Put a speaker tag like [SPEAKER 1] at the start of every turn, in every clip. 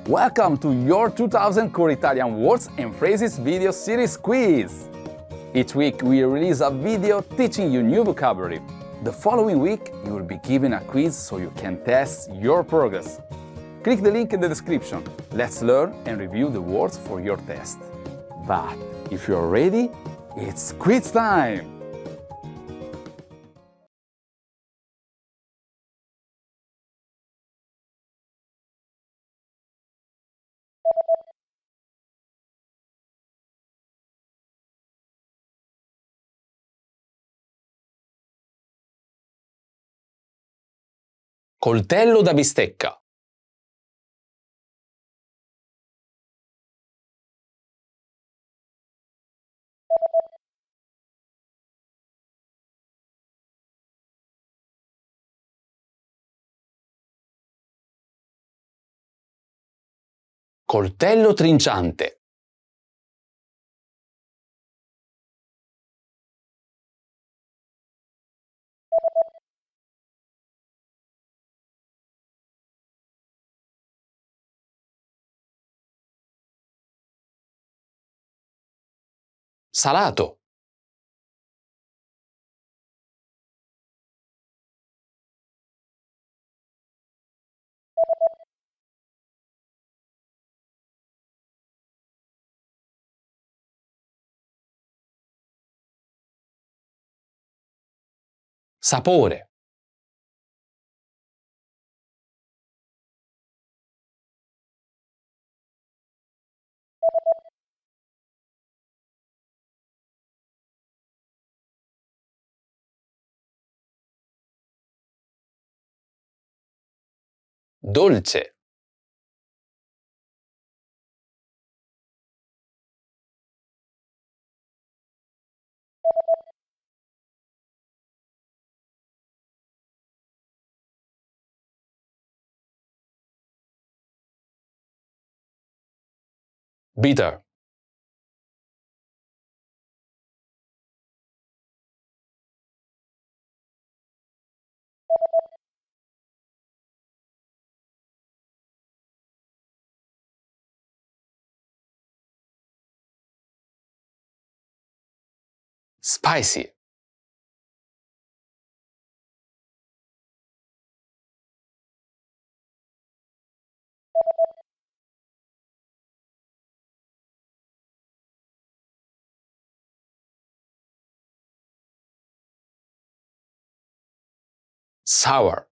[SPEAKER 1] Welcome to your 2000 Core Italian Words and Phrases video series quiz! Each week we release a video teaching you new vocabulary. The following week you will be given a quiz so you can test your progress. Click the link in the description. Let's learn and review the words for your test. But if you're ready, it's quiz time!
[SPEAKER 2] Coltello da bistecca. Coltello trinciante. Salato. Sapore. Dolce. Bitter. Spicy. Sour.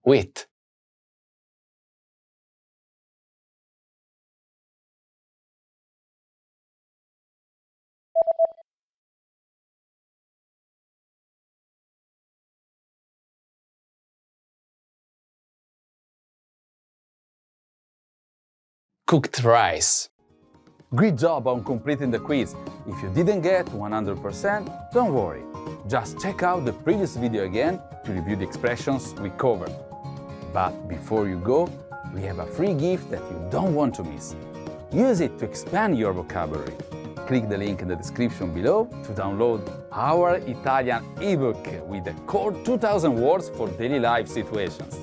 [SPEAKER 2] Wheat. Cooked rice.
[SPEAKER 1] Great job on completing the quiz. If you didn't get 100%, don't worry. Just check out the previous video again to review the expressions we covered. But before you go, we have a free gift that you don't want to miss. Use it to expand your vocabulary. Click the link in the description below to download our Italian ebook with the core 2000 words for daily life situations.